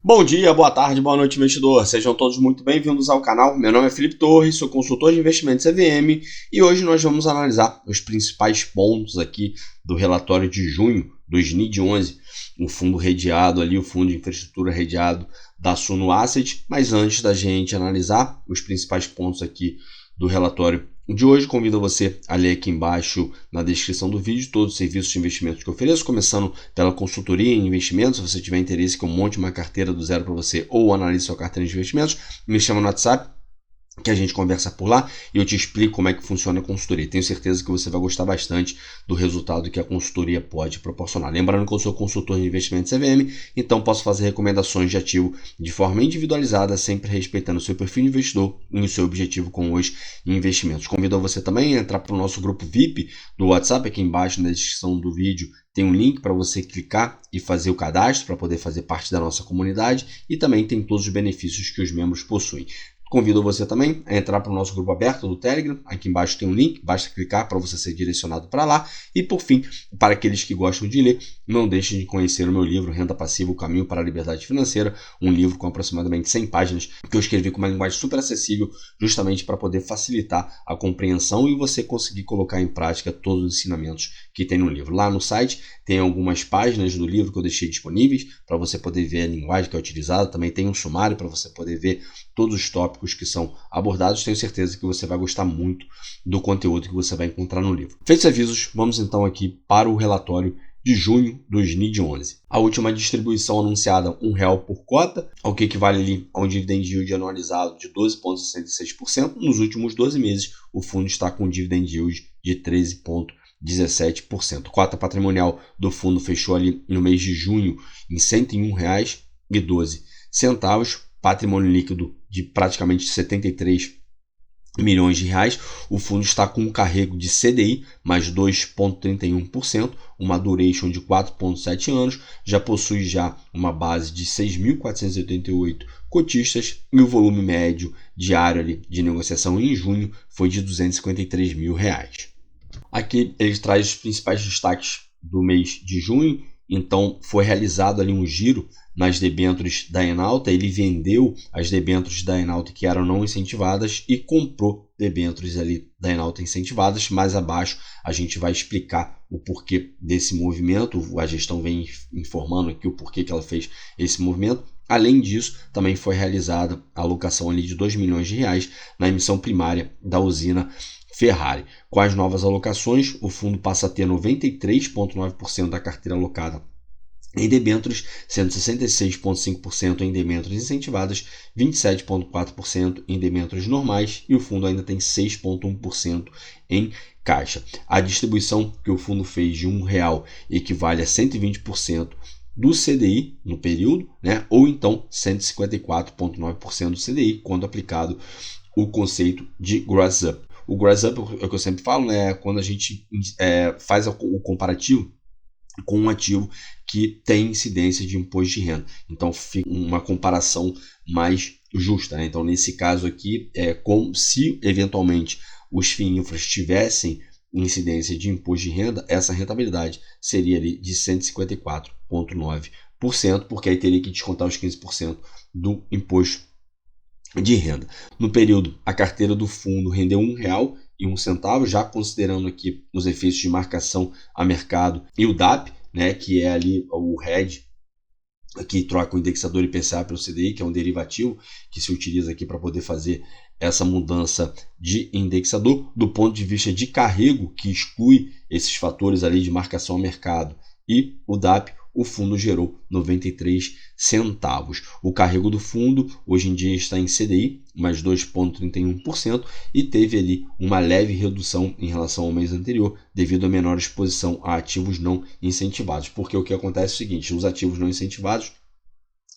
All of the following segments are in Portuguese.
Bom dia, boa tarde, boa noite, investidor. Sejam todos muito bem-vindos ao canal. Meu nome é Felipe Torres, sou consultor de investimentos EVM e hoje nós vamos analisar os principais pontos aqui do relatório de junho do SNID 11, o fundo redeado ali, o fundo de infraestrutura redeado da Suno Asset. Mas antes da gente analisar os principais pontos aqui do relatório de hoje, convido você a ler aqui embaixo na descrição do vídeo todos os serviços de investimentos que eu ofereço, começando pela consultoria em investimentos. Se você tiver interesse que eu monte uma carteira do zero para você ou analise sua carteira de investimentos, me chama no WhatsApp que a gente conversa por lá e eu te explico como é que funciona a consultoria. Tenho certeza que você vai gostar bastante do resultado que a consultoria pode proporcionar. Lembrando que eu sou consultor de investimentos EVM, então posso fazer recomendações de ativo de forma individualizada, sempre respeitando o seu perfil de investidor e o seu objetivo com os investimentos. Convido você também a entrar para o nosso grupo VIP do WhatsApp, aqui embaixo na descrição do vídeo tem um link para você clicar e fazer o cadastro para poder fazer parte da nossa comunidade e também tem todos os benefícios que os membros possuem. Convido você também a entrar para o nosso grupo aberto do Telegram. Aqui embaixo tem um link, basta clicar para você ser direcionado para lá. E por fim, para aqueles que gostam de ler, não deixem de conhecer o meu livro Renda Passiva, o Caminho para a Liberdade Financeira, um livro com aproximadamente 100 páginas que eu escrevi com uma linguagem super acessível, justamente para poder facilitar a compreensão e você conseguir colocar em prática todos os ensinamentos que tem no livro. Lá no site tem algumas páginas do livro que eu deixei disponíveis para você poder ver a linguagem que é utilizada. Também tem um sumário para você poder ver todos os tópicos que são abordados. Tenho certeza que você vai gostar muito do conteúdo que você vai encontrar no livro. Feitos avisos, vamos então aqui para o relatório de junho do SNID 11. A última distribuição anunciada, R$1 por cota, o que equivale ali a um dividend yield anualizado de 12,66%. Nos últimos 12 meses, o fundo está com um dividend yield de 13,17%. Cota patrimonial do fundo fechou ali no mês de junho em R$ 101,12. Patrimônio líquido de praticamente 73 milhões de reais. O fundo está com um carrego de CDI mais 2,31%, uma duration de 4,7 anos, já possui uma base de 6.488 cotistas e o volume médio diário ali de negociação em junho foi de R$253 mil. Aqui ele traz os principais destaques do mês de junho. Então foi realizado ali um giro nas debêntures da Enalta. Ele vendeu as debêntures da Enalta que eram não incentivadas e comprou debêntures ali da Enalta incentivadas. Mais abaixo a gente vai explicar o porquê desse movimento. A gestão vem informando aqui o porquê que ela fez esse movimento. Além disso, também foi realizada a alocação ali de R$2 milhões na emissão primária da usina Ferrari. Com as novas alocações, o fundo passa a ter 93,9% da carteira alocada em debêntures, sendo 66,5% em debêntures incentivadas, 27,4% em debêntures normais e o fundo ainda tem 6,1% em caixa. A distribuição que o fundo fez de R$1 equivale a 120% do CDI no período, né? Ou então 154,9% do CDI quando aplicado o conceito de gross up. O gross up é o que eu sempre falo, né? Quando a gente faz o comparativo com um ativo que tem incidência de imposto de renda. Então fica uma comparação mais justa, né? Então nesse caso aqui é como se eventualmente os FIINFRAs tivessem incidência de imposto de renda, essa rentabilidade seria ali de 154,9%, porque aí teria que descontar os 15% do imposto de renda. No período, a carteira do fundo rendeu R$1,01, já considerando aqui os efeitos de marcação a mercado e o DAP, né, que é ali o hedge que troca o indexador IPCA pelo CDI, que é um derivativo que se utiliza aqui para poder fazer essa mudança de indexador. Do ponto de vista de carrego, que exclui esses fatores ali de marcação a mercado e o DAP, o fundo gerou 93 centavos. O carrego do fundo hoje em dia está em CDI, mais 2,31%, e teve ali uma leve redução em relação ao mês anterior, devido a menor exposição a ativos não incentivados. Porque o que acontece é o seguinte, os ativos não incentivados,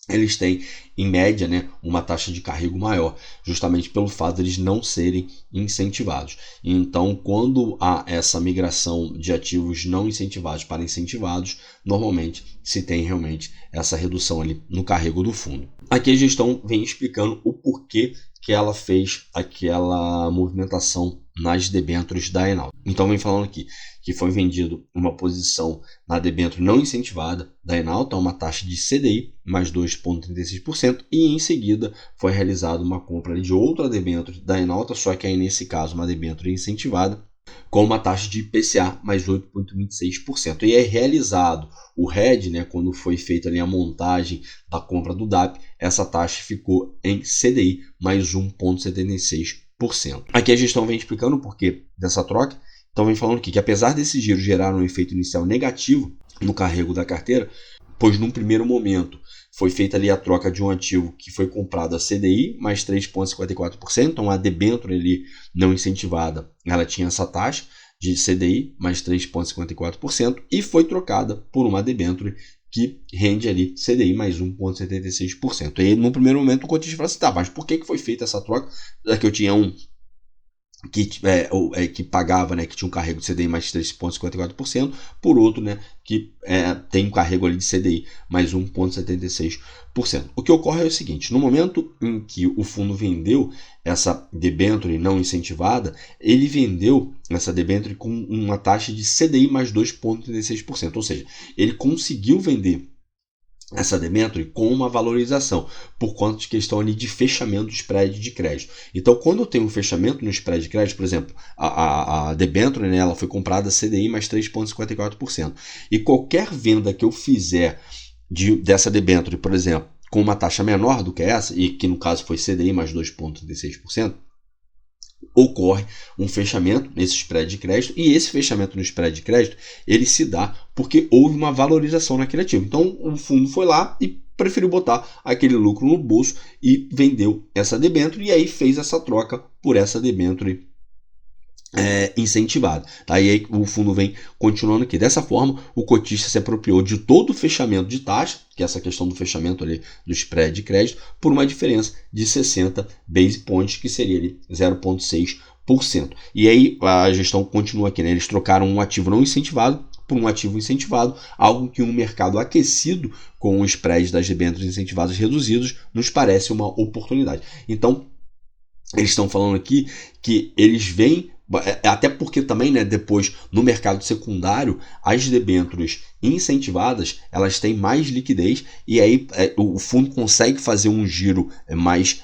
eles têm, em média, né, uma taxa de carrego maior, justamente pelo fato de eles não serem incentivados. Então, quando há essa migração de ativos não incentivados para incentivados, normalmente se tem realmente essa redução ali no carrego do fundo. Aqui a gestão vem explicando o porquê que ela fez aquela movimentação nas debêntures da Enalta. Então vem falando aqui que foi vendido uma posição na debênture não incentivada da Enalta a uma taxa de CDI mais 2,36% e em seguida foi realizada uma compra de outra debênture da Enalta, só que aí nesse caso uma debênture incentivada com uma taxa de IPCA mais 8,26%. E é realizado o RED, né, quando foi feita ali a montagem da compra do DAP, essa taxa ficou em CDI mais 1,76%. Aqui a gestão vem explicando o porquê dessa troca. Então vem falando aqui que apesar desse giro gerar um efeito inicial negativo no carrego da carteira, pois num primeiro momento foi feita ali a troca de um ativo que foi comprado a CDI mais 3,54%, então a debênture ali não incentivada, ela tinha essa taxa de CDI mais 3,54% e foi trocada por uma debênture que rende ali CDI mais 1,76%. E aí, no primeiro momento o cotista fala assim, tá, mas por que foi feita essa troca? Já que eu tinha um que pagava, né, que tinha um carrego de CDI mais 3,54%, por outro, né, que tem um carrego ali de CDI mais 1,76%. O que ocorre é o seguinte, no momento em que o fundo vendeu essa debênture não incentivada, ele vendeu essa debênture com uma taxa de CDI mais 2,36%, ou seja, ele conseguiu vender essa debênture com uma valorização, por conta de questão ali de fechamento do spread de crédito. Então, quando eu tenho um fechamento no spread de crédito, por exemplo, a debênture, né, ela foi comprada CDI mais 3,54%. E qualquer venda que eu fizer dessa debênture, por exemplo, com uma taxa menor do que essa, e que no caso foi CDI mais 2,36%, ocorre um fechamento nesse spread de crédito, e esse fechamento no spread de crédito ele se dá porque houve uma valorização naquele ativo. Então o fundo foi lá e preferiu botar aquele lucro no bolso e vendeu essa debênture, e aí fez essa troca por essa debênture incentivada. Tá? E aí o fundo vem continuando aqui. Dessa forma, o cotista se apropriou de todo o fechamento de taxa, que é essa questão do fechamento ali do spread de crédito, por uma diferença de 60 base points, que seria ali 0,6%. E aí a gestão continua aqui, né? Eles trocaram um ativo não incentivado por um ativo incentivado, algo que um mercado aquecido com os spreads das debêntures incentivadas reduzidos nos parece uma oportunidade. Então, eles estão falando aqui que eles veem, até porque também, né, depois no mercado secundário, as debêntures incentivadas elas têm mais liquidez, e aí o fundo consegue fazer um giro mais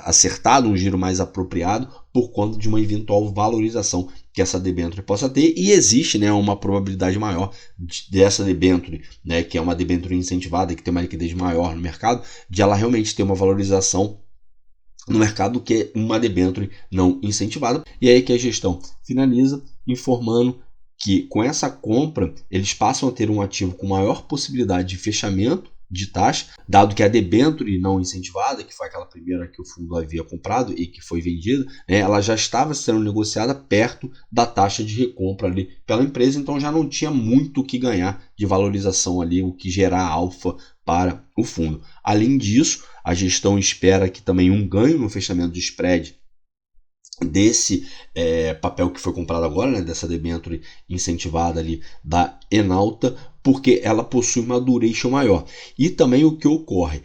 acertado, um giro mais apropriado, por conta de uma eventual valorização que essa debênture possa ter, e existe, né, uma probabilidade maior dessa debênture, né, que é uma debênture incentivada, que tem uma liquidez maior no mercado, de ela realmente ter uma valorização no mercado que é uma debênture não incentivada. E aí que a gestão finaliza informando que com essa compra eles passam a ter um ativo com maior possibilidade de fechamento de taxa, dado que a debênture não incentivada, que foi aquela primeira que o fundo havia comprado e que foi vendida, né, ela já estava sendo negociada perto da taxa de recompra ali pela empresa, então já não tinha muito o que ganhar de valorização ali, o que gerar alfa para o fundo. Além disso, a gestão espera que também um ganho no fechamento de spread desse papel que foi comprado agora, né, dessa debênture incentivada ali da Enalta, porque ela possui uma duration maior. E também o que ocorre,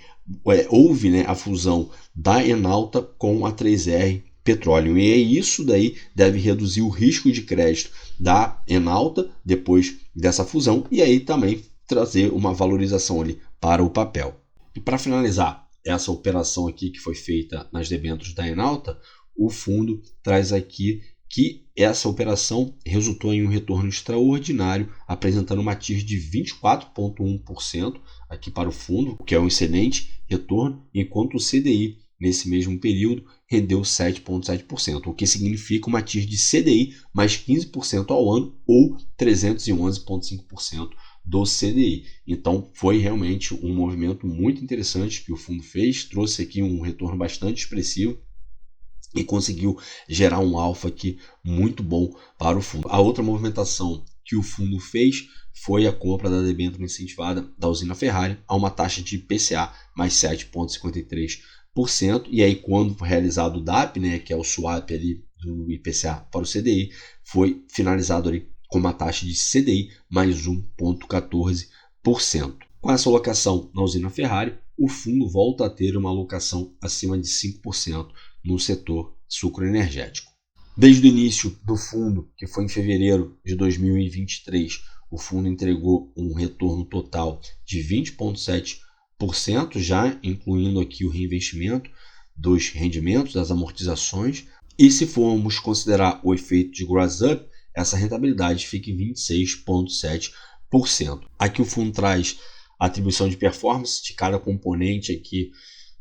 houve, né, a fusão da Enalta com a 3R Petroleum, e isso daí deve reduzir o risco de crédito da Enalta depois dessa fusão, e aí também trazer uma valorização ali para o papel. E para finalizar essa operação aqui que foi feita nas debêntures da Enalta, o fundo traz aqui que essa operação resultou em um retorno extraordinário, apresentando uma TIR de 24,1% aqui para o fundo, o que é um excelente retorno, enquanto o CDI nesse mesmo período rendeu 7,7%, o que significa uma TIR de CDI mais 15% ao ano, ou 311,5% do CDI. Então foi realmente um movimento muito interessante que o fundo fez, trouxe aqui um retorno bastante expressivo e conseguiu gerar um alfa aqui muito bom para o fundo. A outra movimentação que o fundo fez foi a compra da debênture incentivada da usina Ferrari a uma taxa de IPCA mais 7,53%, e aí quando foi realizado o DAP, né, que é o swap ali do IPCA para o CDI, foi finalizado ali com uma taxa de CDI mais 1,14%. Com essa alocação na usina Ferrari, o fundo volta a ter uma alocação acima de 5% no setor sucroenergético. Desde o início do fundo, que foi em fevereiro de 2023, o fundo entregou um retorno total de 20,7%, já incluindo aqui o reinvestimento dos rendimentos, das amortizações. E se formos considerar o efeito de gross up, essa rentabilidade fica em 26,7%. Aqui o fundo traz a atribuição de performance de cada componente aqui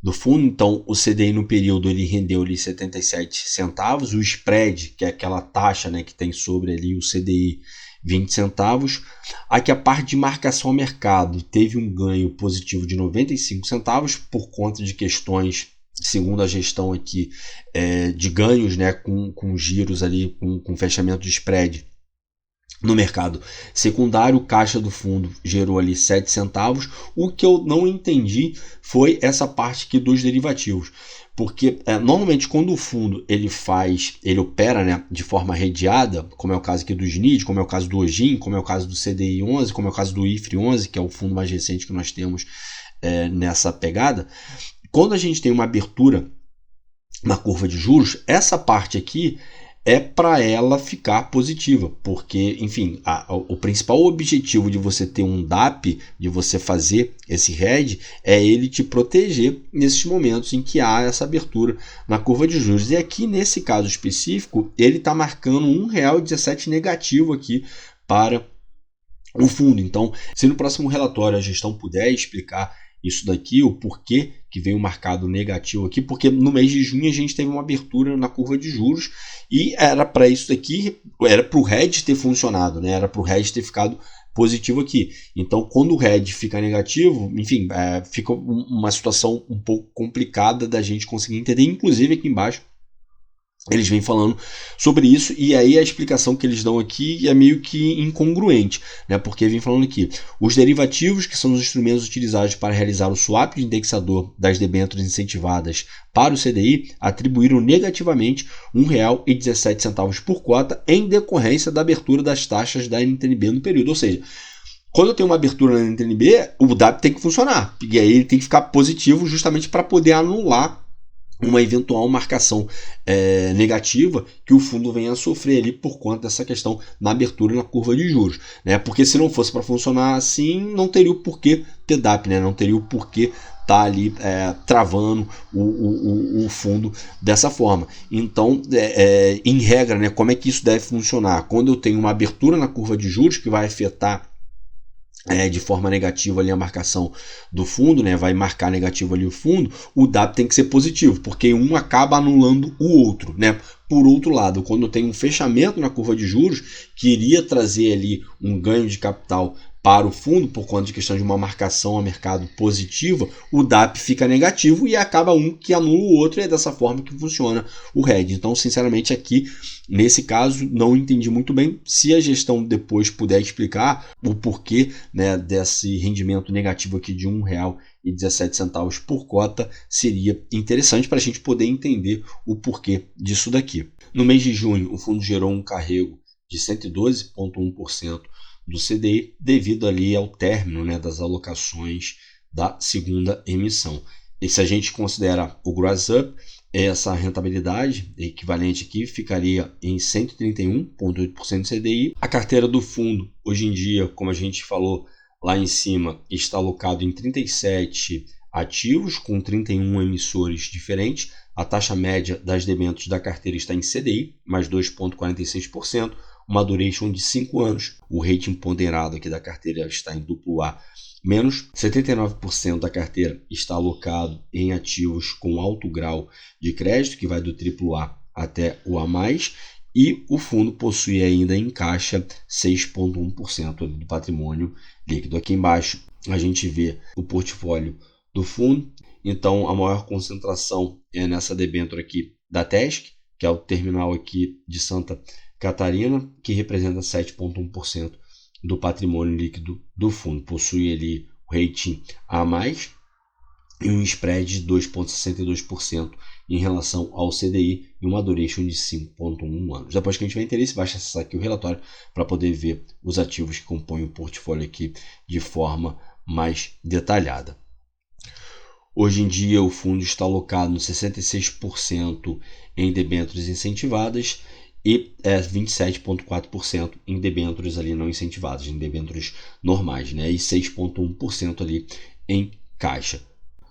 do fundo. Então, o CDI no período ele rendeu ali 77 centavos, o spread, que é aquela taxa, né, que tem sobre ali o CDI, 20 centavos. Aqui a parte de marcação ao mercado teve um ganho positivo de 95 centavos por conta de questões, segundo a gestão aqui, de ganhos, né, com giros ali, com fechamento de spread no mercado secundário. O caixa do fundo gerou ali 7 centavos. O que eu não entendi foi essa parte aqui dos derivativos, porque normalmente quando o fundo ele opera, né, de forma redeada, como é o caso aqui do SNID, como é o caso do OGIM, como é o caso do CDI 11, como é o caso do IFRI 11, que é o fundo mais recente que nós temos nessa pegada. Quando a gente tem uma abertura na curva de juros, essa parte aqui é para ela ficar positiva, porque, enfim, o principal objetivo de você ter um DAP, de você fazer esse hedge, é ele te proteger nesses momentos em que há essa abertura na curva de juros. E aqui, nesse caso específico, ele está marcando R$1,17 negativo aqui para o fundo. Então, se no próximo relatório a gestão puder explicar isso daqui, o porquê que veio marcado negativo aqui, porque no mês de junho a gente teve uma abertura na curva de juros e era para isso daqui, era para o hedge ter funcionado, né? Era para o hedge ter ficado positivo aqui. Então, quando o hedge fica negativo, enfim, fica uma situação um pouco complicada da gente conseguir entender. Inclusive aqui embaixo eles vêm falando sobre isso, e aí a explicação que eles dão aqui é meio que incongruente, né? Porque vem falando aqui: os derivativos, que são os instrumentos utilizados para realizar o swap de indexador das debêntures incentivadas para o CDI, atribuíram negativamente R$1,17 por cota em decorrência da abertura das taxas da NTNB no período. Ou seja, quando eu tenho uma abertura na NTNB, o DAP tem que funcionar, e aí ele tem que ficar positivo justamente para poder anular uma eventual marcação negativa que o fundo venha a sofrer ali por conta dessa questão na abertura na curva de juros, né? Porque se não fosse para funcionar assim, não teria o porquê ter DAP, né? Não teria o porquê estar ali travando o fundo dessa forma. Então, em regra, né, como é que isso deve funcionar? Quando eu tenho uma abertura na curva de juros que vai afetar de forma negativa ali a marcação do fundo, né? Vai marcar negativo ali o fundo, o DAP tem que ser positivo, porque um acaba anulando o outro, né? Por outro lado, quando tem um fechamento na curva de juros, que iria trazer ali um ganho de capital para o fundo, por conta de questão de uma marcação a mercado positiva, o DAP fica negativo e acaba um que anula o outro, e é dessa forma que funciona o hedge. Então, sinceramente, aqui, nesse caso, não entendi muito bem. Se a gestão depois puder explicar o porquê, né, desse rendimento negativo aqui de R$1,17 por cota, seria interessante para a gente poder entender o porquê disso daqui. No mês de junho, o fundo gerou um carrego de 112,1% do CDI, devido ali ao término, né, das alocações da segunda emissão. E se a gente considera o gross up, essa rentabilidade equivalente aqui ficaria em 131,8% do CDI. A carteira do fundo, hoje em dia, como a gente falou lá em cima, está alocado em 37 ativos, com 31 emissores diferentes. A taxa média das debêntures da carteira está em CDI, mais 2,46%. Uma duration de 5 anos. O rating ponderado aqui da carteira está em AA-. 79% da carteira está alocado em ativos com alto grau de crédito, que vai do AAA até o A+, e o fundo possui ainda em caixa 6,1% do patrimônio líquido. Aqui embaixo a gente vê o portfólio do fundo. Então a maior concentração é nessa debênture aqui da TESC, que é o terminal aqui de Santa Catarina, que representa 7,1% do patrimônio líquido do fundo. Possui ali o rating A+, e um spread de 2,62% em relação ao CDI e uma duration de 5,1 anos. Depois que a gente tiver interesse, basta acessar aqui o relatório para poder ver os ativos que compõem o portfólio aqui de forma mais detalhada. Hoje em dia o fundo está alocado nos 66% em debêntures incentivadas e 27,4% em debêntures ali não incentivadas, em debêntures normais, né? E 6,1% ali em caixa.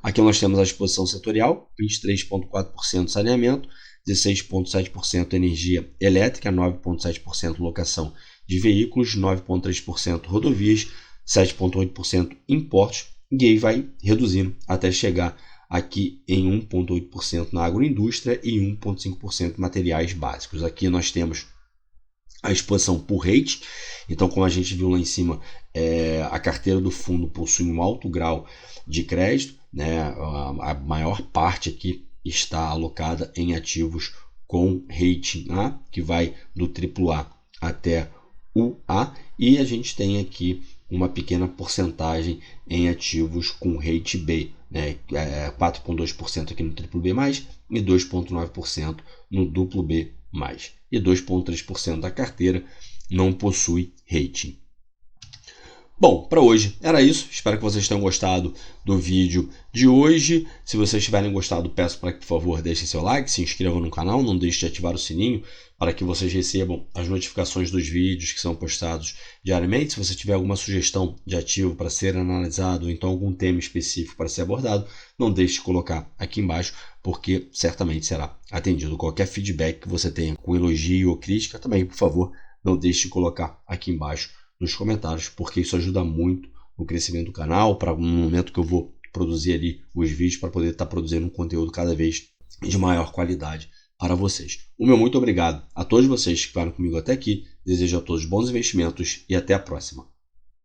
Aqui nós temos a exposição setorial, 23,4% saneamento, 16,7% energia elétrica, 9,7% locação de veículos, 9,3% rodovias, 7,8% importos, e aí vai reduzindo até chegar aqui em 1,8% na agroindústria e 1,5% em materiais básicos. Aqui nós temos a exposição por rate, então como a gente viu lá em cima, a carteira do fundo possui um alto grau de crédito, né? A maior parte aqui está alocada em ativos com rating A, que vai do AAA até o A, e a gente tem aqui uma pequena porcentagem em ativos com rate B, né? 4,2% aqui no BBB+, e 2,9% no duplo B+, e 2,3% da carteira não possui rating. Bom, para hoje era isso. Espero que vocês tenham gostado do vídeo de hoje. Se vocês tiverem gostado, peço para que, por favor, deixem seu like, se inscrevam no canal, não deixem de ativar o sininho para que vocês recebam as notificações dos vídeos que são postados diariamente. Se você tiver alguma sugestão de ativo para ser analisado, ou então algum tema específico para ser abordado, não deixe de colocar aqui embaixo, porque certamente será atendido. Qualquer feedback que você tenha com elogio ou crítica, também, por favor, não deixe de colocar aqui embaixo nos comentários, porque isso ajuda muito no crescimento do canal, para no momento que eu vou produzir ali os vídeos, para poder estar produzindo um conteúdo cada vez de maior qualidade para vocês. O meu muito obrigado a todos vocês que ficaram comigo até aqui, desejo a todos bons investimentos e até a próxima.